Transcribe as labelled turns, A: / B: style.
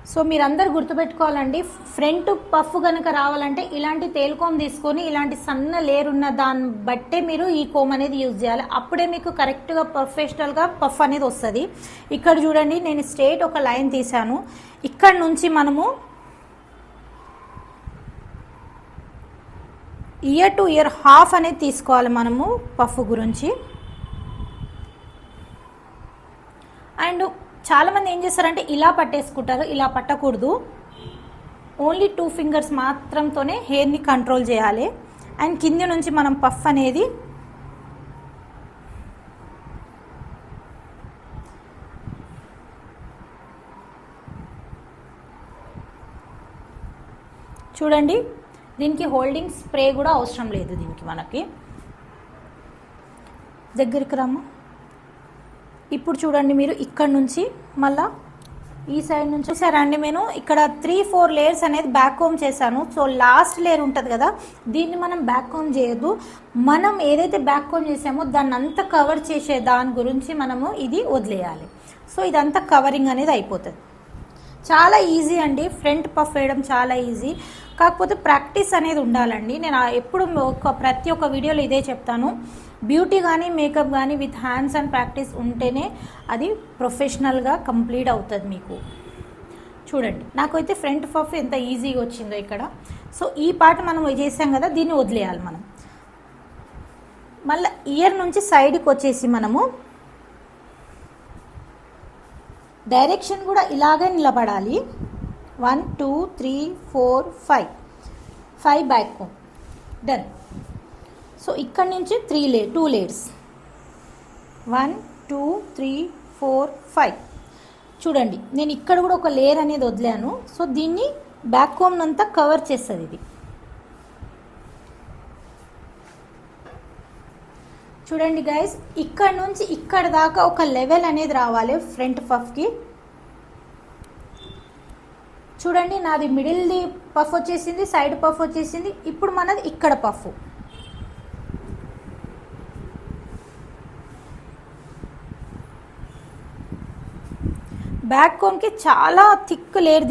A: So మీరందరూ గుర్తుపెట్టుకోవాలండి, front puff కనుక రావాలంటే ఇలాంటి తేలుకోమ్ తీసుకొని ఇలాంటి సన్న లేయర్ ఉన్న దాన్ని బట్టే మీరు ఈ కోమ్ అనేది యూజ్ చేయాలి. అప్పుడే మీకు కరెక్ట్గా ప్రొఫెషనల్గా పఫ్ అనేది వస్తుంది. ఇక్కడ చూడండి, నేను స్ట్రేట్ ఒక లైన్ తీసాను. ఇక్కడ నుంచి మనము ఇయర్ టు ఇయర్ హాఫ్ అనేది తీసుకోవాలి మనము పఫ్ గురించి. అండ్ చాలామంది ఏం చేస్తారంటే ఇలా పట్టేసుకుంటారు, ఇలా పట్టకూడదు. ఓన్లీ 2 ఫింగర్స్ మాత్రంతోనే హెయిర్ని కంట్రోల్ చేయాలి. అండ్ కింది నుంచి మనం పఫ్ అనేది చూడండి, దీనికి హోల్డింగ్ స్ప్రే కూడా అవసరం లేదు. దీనికి మనకి దగ్గరికి రమ్మ. ఇప్పుడు చూడండి, మీరు ఇక్కడ నుంచి మళ్ళా ఈ సైడ్ నుంచి చూసారండి, నేను ఇక్కడ 3-4 లేయర్స్ అనేది బ్యాక్ కోమ్ చేశాను. సో లాస్ట్ లేయర్ ఉంటుంది కదా, దీన్ని మనం బ్యాక్ కోమ్ చేయొద్దు. మనం ఏదైతే బ్యాక్ కోమ్ చేసామో దాన్ని అంతా కవర్ చేసే దాని గురించి మనము ఇది వదిలేయాలి. సో ఇదంతా కవరింగ్ అనేది అయిపోతుంది. చాలా ఈజీ అండి, ఫ్రంట్ పఫ్ వేయడం చాలా ఈజీ. కాకపోతే ప్రాక్టీస్ అనేది ఉండాలండి. నేను ఎప్పుడు ప్రతి ఒక్క వీడియోలో ఇదే చెప్తాను, బ్యూటీ కానీ మేకప్ కానీ విత్ హ్యాండ్స్ అండ్ ప్రాక్టీస్ ఉంటేనే అది ప్రొఫెషనల్గా కంప్లీట్ అవుతుంది మీకు. చూడండి, నాకైతే ఫ్రంట్ పఫ్ ఎంత ఈజీగా వచ్చిందో ఇక్కడ. సో ఈ పార్ట్ మనం చేసాం కదా, దీన్ని వదిలేయాలి మనం. మళ్ళీ ఇయర్ నుంచి సైడ్కి వచ్చేసి మనము డైరెక్షన్ కూడా ఇలాగే నిలబడాలి. 1 2 3 4 5 బ్యాక్ కోమ్ డన్. సో ఇక్కడ నుంచి 2 లేయర్స్ 1 2 3 4 5. చూడండి, నేను ఇక్కడ కూడా ఒక లేయర్ అనేది వదిలాను. సో దీన్ని బ్యాక్ కోమ్ అంతా కవర్ చేస్తుంది ఇది. చూడండి గైస్, ఇక్కడ నుంచి ఇక్కడ దాకా ఒక లెవెల్ అనేది రావాలి ఫ్రంట్ పఫ్కి. చూడండి, నాది మిడిల్ది పఫ్ వచ్చేసింది, సైడ్ పఫ్ వచ్చేసింది. ఇప్పుడు మనది ఇక్కడ పఫ్. బ్యాక్ కోమ్కి చాలా థిక్ లేయర్